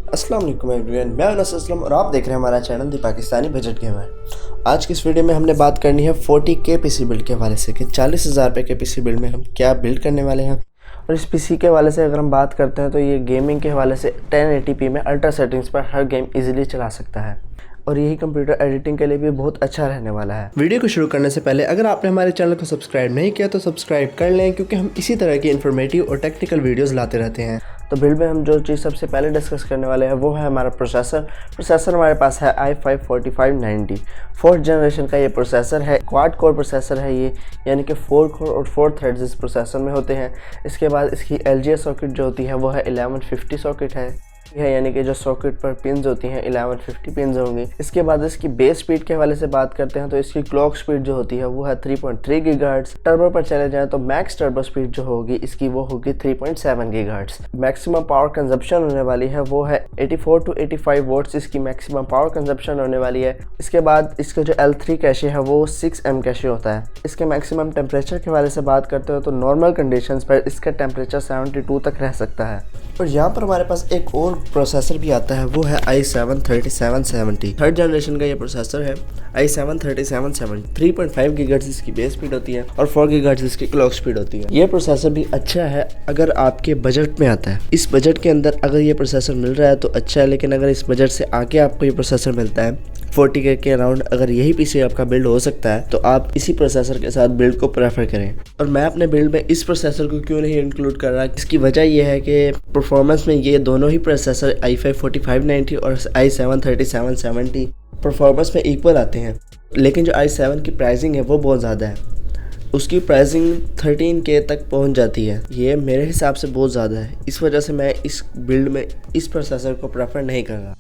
अस्सलाम वालेकुम एवरीवन, मैं अनस असलम और आप देख रहे हैं हमारा चैनल दी पाकिस्तानी बजट गेमर। आज की इस वीडियो में हमने बात करनी है 40K पीसी बिल्ड के हवाले से कि 40,000 रुपये के पीसी बिल्ड में हम क्या बिल्ड करने वाले हैं। और इस पीसी के हवाले से अगर हम बात करते हैं तो ये गेमिंग के हवाले से 1080p में अल्ट्रा सेटिंग्स पर हर गेम इजीली चला सकता है और यही कंप्यूटर एडिटिंग के लिए भी बहुत अच्छा रहने वाला है। वीडियो को शुरू करने से पहले अगर आपने हमारे चैनल को सब्सक्राइब नहीं किया तो सब्सक्राइब कर लें, क्योंकि हम इसी तरह की इन्फॉर्मेटिव और टेक्निकल वीडियोस लाते रहते हैं। तो बिल्ड में हम जो चीज़ सबसे पहले डिस्कस करने वाले हैं वो है हमारा प्रोसेसर हमारे पास है i5-4590 फोर्थ जनरेशन का ये प्रोसेसर है। क्वाड कोर प्रोसेसर है ये, यानी कि 4 कोर और 4 थ्रेड्स इस प्रोसेसर में होते हैं। इसके बाद इसकी LGA सॉकेट जो होती है वो है 1150 सॉकेट है, यानी कि जो सॉकेट पर पिन्स होती हैं 1150 पिन्स होंगी। इसके बाद इसकी बेस स्पीड के हवाले से बात करते हैं तो इसकी क्लॉक स्पीड जो होती है वो है 3.3 गीगाहर्ट्ज़। टर्बो पर चले जाएं तो मैक्स टर्बो स्पीड जो होगी इसकी वो होगी 3.7 गीगाहर्ट्ज़। मैक्सिमम पावर कंजप्शन होने वाली है वो है 84 to 85 वोट्स इसकी मैक्सिमम पावर कंजप्शन होने वाली है। इसके बाद इसका जो L3 कैशे है वो 6M कैशे होता है। इसके मैक्सिमम टेम्परेचर के हवाले से बात करते हो तो नॉर्मल कंडीशंस पर इसका टेम्परेचर 72 तक रह सकता है। और यहाँ पर हमारे पास एक और प्रोसेसर भी आता है वो है i7-3770 थर्ड जनरेशन का ये प्रोसेसर है। i7-3770 3.5 गीगाहर्ट्ज़ इसकी बेस स्पीड होती है और 4 गीगाहर्ट्ज़ इसकी क्लॉक स्पीड होती है। ये प्रोसेसर भी अच्छा है अगर आपके बजट में आता है। इस बजट के अंदर अगर ये प्रोसेसर मिल रहा है तो अच्छा है, लेकिन अगर इस बजट से आगे आपको ये प्रोसेसर मिलता है 40K के अराउंड, अगर यही पीसी आपका बिल्ड हो सकता है तो आप इसी प्रोसेसर के साथ बिल्ड को प्रेफर करें। और मैं अपने बिल्ड में इस प्रोसेसर को क्यों नहीं इंक्लूड कर रहा, इसकी वजह यह है कि परफॉर्मेंस में ये दोनों ही प्रोसेसर i5-4590 और i7-3770 परफॉर्मेंस में इक्वल आते हैं, लेकिन जो i7 की प्राइसिंग है वो बहुत ज़्यादा है। उसकी प्राइसिंग 13K तक पहुंच जाती है। ये मेरे हिसाब से बहुत ज़्यादा है, इस वजह से मैं इस बिल्ड में इस प्रोसेसर को प्रेफर नहीं कर रहा।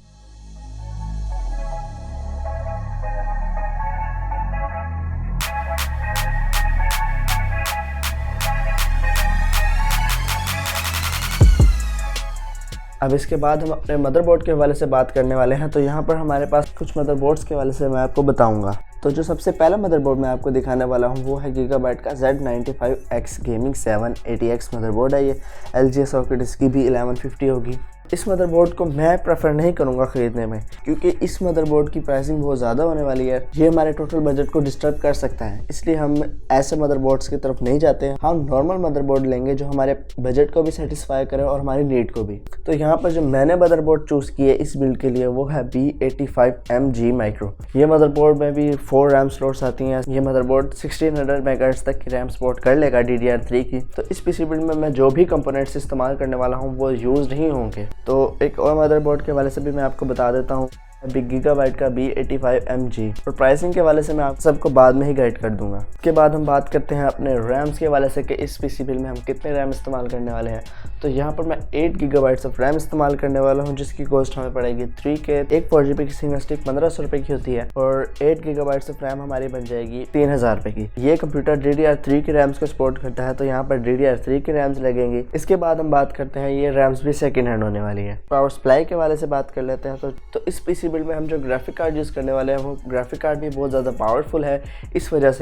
अब इसके बाद हम अपने मदरबोर्ड के हवाले से बात करने वाले हैं। तो यहाँ पर हमारे पास कुछ मदरबोर्ड्स के हवाले से मैं आपको बताऊँगा। तो जो सबसे पहला मदरबोर्ड मैं आपको दिखाने वाला हूँ वो है गीगाबाइट का Z95X गेमिंग 780X मदरबोर्ड है। ये LGA सॉकेट इसकी भी 1150 होगी। इस मदरबोर्ड को मैं प्रेफर नहीं करूंगा ख़रीदने में, क्योंकि इस मदरबोर्ड की प्राइसिंग बहुत ज़्यादा होने वाली है। ये हमारे टोटल बजट को डिस्टर्ब कर सकता है, इसलिए हम ऐसे मदरबोर्ड्स की तरफ नहीं जाते हैं। हम नॉर्मल मदरबोर्ड लेंगे जो हमारे बजट को भी सेटिस्फाई करे और हमारी नीड को भी। तो यहाँ पर जो मैंने मदरबोर्ड चूज़ की है इस बिल्ड के लिए वो है B85MG माइक्रो। ये मदरबोर्ड में भी 4 रैम स्लॉट्स आती हैं। ये मदरबोर्ड 1600 मेगाहर्ट्ज़ तक की रैम सपोर्ट कर लेगा DDR3 की। तो इस पीसी बिल्ड में मैं जो भी कंपोनेंट्स इस्तेमाल करने वाला हूँ वो यूज़ नहीं होंगे। तो एक और मदरबोर्ड के हवाले से भी मैं आपको बता देता हूँ, गीगाबाइट का B85MG, और प्राइसिंग के हवाले से मैं आप सबको बाद में ही गाइड कर दूंगा। इसके बाद हम बात करते हैं अपने रैम्स के हवाले से कि इस पीसी बिल्ड में हम कितने रैम इस्तेमाल करने वाले हैं। तो यहाँ पर मैं 8 गीगाबाइट्स ऑफ रैम इस्तेमाल करने वाला हूँ, जिसकी कॉस्ट हमें पड़ेगी 3K। एक 4GB की सिंगल स्टिक 1500 रुपये की होती है और 8 गीगाबाइट्स ऑफ रैम हमारी बन जाएगी 3000 रुपये की। ये कंप्यूटर DDR3 की रैम्स को सपोर्ट करता है, तो यहाँ पर DDR3 की रैम्स लगेंगी। इसके बाद हम बात करते हैं, ये रैम्स भी सेकेंड हैंड होने वाली है। पावर सप्लाई के हवाले से बात कर लेते हैं। तो इस पीसी बिल्ड में हम जो ग्राफिक कार्ड यूज़ करने वाले हैं वो ग्राफिक कार्ड भी बहुत ज़्यादा पावरफुल है। इस वजह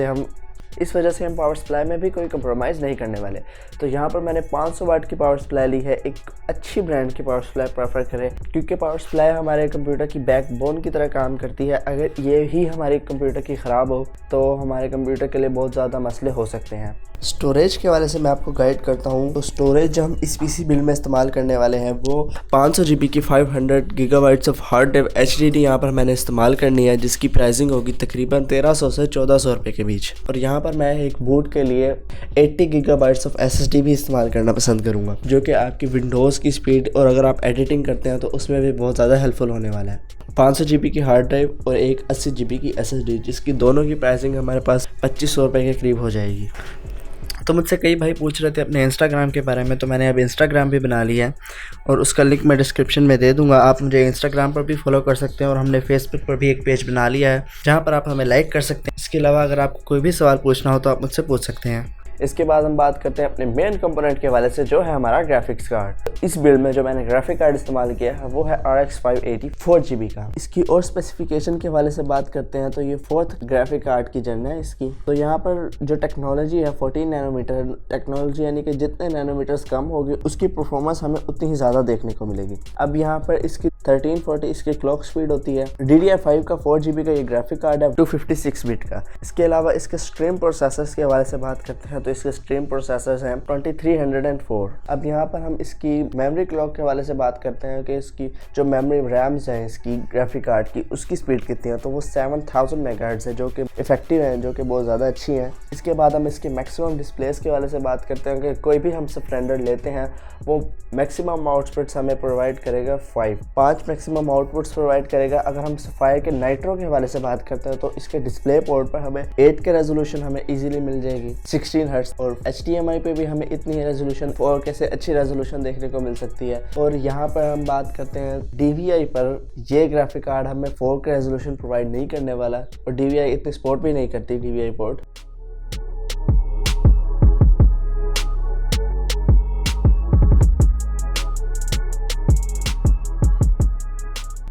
से हम पावर सप्लाई में भी कोई कंप्रोमाइज़ नहीं करने वाले। तो यहाँ पर मैंने 500 वाट की पावर सप्लाई ली है। एक अच्छी ब्रांड की पावर सप्लाई प्रेफर करें, क्योंकि पावर सप्लाई हमारे कंप्यूटर की बैकबोन की तरह काम करती है। अगर ये ही हमारे कंप्यूटर की ख़राब हो तो हमारे कंप्यूटर के लिए बहुत ज़्यादा मसले हो सकते हैं। स्टोरेज के हवाले से मैं आपको गाइड करता हूँ। तो स्टोरेज जो हम इस पीसी बिल्ड में इस्तेमाल करने वाले हैं वो 500GB की 500 gigabytes of hard drive HDD यहाँ पर मैंने इस्तेमाल करनी है, जिसकी प्राइसिंग होगी तकरीबन 1300 से 1400 रुपये के बीच। और यहाँ पर मैं एक बूट के लिए 80 गीगाबाइट्स ऑफ SSD भी इस्तेमाल करना पसंद करूँगा, जो कि आपकी विंडोज़ की स्पीड और अगर आप एडिटिंग करते हैं तो उसमें भी बहुत ज़्यादा हेल्पफुल होने वाला है। 500GB की हार्ड ड्राइव और एक 80GB की SSD, जिसकी दोनों की प्राइसिंग हमारे पास 2500 रुपये के करीब हो जाएगी। तो मुझसे कई भाई पूछ रहे थे अपने इंस्टाग्राम के बारे में, तो मैंने अब इंस्टाग्राम भी बना लिया है और उसका लिंक मैं डिस्क्रिप्शन में दे दूंगा। आप मुझे इंस्टाग्राम पर भी फॉलो कर सकते हैं और हमने फेसबुक पर भी एक पेज बना लिया है जहां पर आप हमें लाइक कर सकते हैं। इसके अलावा अगर आपको कोई भी सवाल पूछना हो तो आप मुझसे पूछ सकते हैं। इसके बाद हम बात करते हैं अपने मेन कंपोनेंट के हवाले से, जो है हमारा ग्राफिक्स कार्ड। इस बिल्ड में जो मैंने ग्राफिक कार्ड इस्तेमाल किया है वो है RX 580 4GB का। इसकी और स्पेसिफिकेशन के हवाले से बात करते हैं तो ये 4th ग्राफिक कार्ड की जन है इसकी। तो यहाँ पर जो टेक्नोलॉजी है 14 नैनोमीटर टेक्नोलॉजी, यानी कि जितने नैनोमीटर्स कम होगी उसकी परफॉर्मेंस हमें उतनी ही ज़्यादा देखने को मिलेगी। अब यहाँ पर इसकी 1340 इसकी क्लॉक स्पीड होती है। DDR5 का 4GB का ये ग्राफिक कार्ड है 256 बिट का। इसके अलावा इसके स्ट्रीम प्रोसेसर्स के हवाले से बात करते हैं तो इसके स्ट्रीम प्रोसेसर्स हैं 2304। अब यहाँ पर हम इसकी मेमोरी क्लॉक के हवाले से बात करते हैं कि इसकी जो मेमोरी रैम्स हैं इसकी ग्राफिक कार्ड की, उसकी स्पीड कितनी है, तो वो 7000 मेगाहर्ट्ज़ है, जो कि इफेक्टिव है, जो कि बहुत ज़्यादा अच्छी है। इसके बाद हम इसके मैक्सिमम डिस्प्लेस के हवाले से बात करते हैं कि कोई भी हम स्प्लेंडर लेते हैं वो मैक्सिमम आउटपुट्स हमें प्रोवाइड करेगा 5 मैक्सिमम आउटपुट्स प्रोवाइड करेगा। अगर हम सफायर के नाइट्रो के हवाले से बात करते हैं तो इसके डिस्प्ले पोर्ट पर हमें 8 के रेजोल्यूशन हमें इजीली मिल जाएगी, 16 हर्ट्ज, और HDMI पे भी हमें इतनी रेजोल्यूशन 4K से अच्छी रेजोल्यूशन देखने को मिल सकती है। और यहाँ पर हम बात करते हैं DVI पर, ये ग्राफिक कार्ड हमें 4K रेजोल्यूशन प्रोवाइड नहीं करने वाला, और DVI इतनी सपोर्ट भी नहीं करती DVI पोर्ट।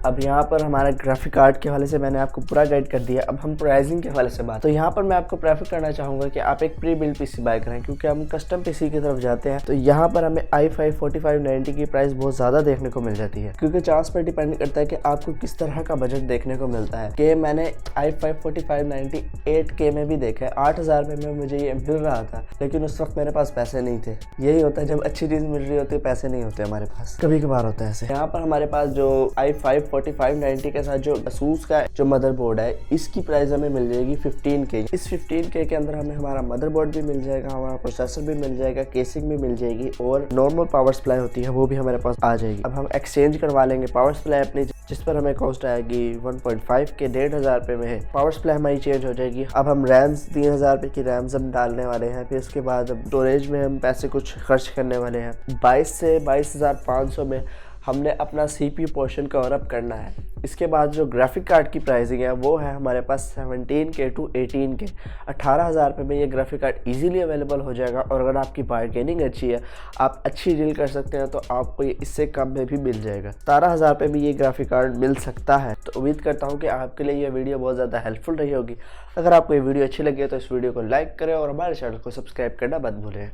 अब यहाँ पर हमारा ग्राफिक कार्ड के हवाले से मैंने आपको पूरा गाइड कर दिया। अब हम प्राइसिंग के हवाले से बात, तो यहाँ पर मैं आपको प्रेफर करना चाहूँगा कि आप एक प्री बिल्ड पीसी बाय करें, क्योंकि हम कस्टम पीसी की तरफ जाते हैं तो यहाँ पर हमें i5 4590 की प्राइस बहुत ज़्यादा देखने को मिल जाती है, क्योंकि चांस पर डिपेंड करता है कि आपको किस तरह का बजट देखने को मिलता है। कि मैंने i5 4590 8K में भी देखा है, 8000 रुपये में मुझे ये मिल रहा था, लेकिन उस वक्त मेरे पास पैसे नहीं थे। यही होता है जब अच्छी चीज़ मिल रही होती है, पैसे नहीं होते हमारे पास, कभी कभार होता है ऐसे। यहाँ पर हमारे पास जो i5 4590 के साथ जो ASUS का जो मदरबोर्ड है, इसकी प्राइस हमें मिल जाएगी 15K। इस 15K के अंदर हमें हमारा मदरबोर्ड भी मिल जाएगा, हमारा प्रोसेसर भी मिल जाएगा, केसिंग भी मिल जाएगी, और नॉर्मल पावर सप्लाई होती है वो भी हमारे पास आ जाएगी। अब हम एक्सचेंज करवा लेंगे पावर सप्लाई अपनी, जिस पर हमें कॉस्ट आएगी 1.5 के 1500 रुपये में है, पावर सप्लाई हमारी चेंज हो जाएगी। अब हम रैम्स 3000 रुपये की रैम्स हम डालने वाले हैं, फिर उसके बाद अब स्टोरेज में हम पैसे कुछ खर्च करने वाले हैं। 22 से 22,500 में हमने अपना CPU पोर्शन कवर अप करना है। इसके बाद जो ग्राफिक कार्ड की प्राइसिंग है वो है हमारे पास 17K to 18K। 18,000 रुपये में ये ग्राफिक कार्ड इजीली अवेलेबल हो जाएगा, और अगर आपकी बार्गेनिंग अच्छी है, आप अच्छी डील कर सकते हैं, तो आपको ये इससे कम में भी मिल जाएगा। 17,000 रुपये में ये ग्राफिक कार्ड मिल सकता है। तो उम्मीद करता हूँ कि आपके लिए ये वीडियो बहुत ज़्यादा हेल्पफुल रही होगी। अगर आपको ये वीडियो अच्छी लगी है तो इस वीडियो को लाइक करें और हमारे चैनल को सब्सक्राइब करना मत भूलें।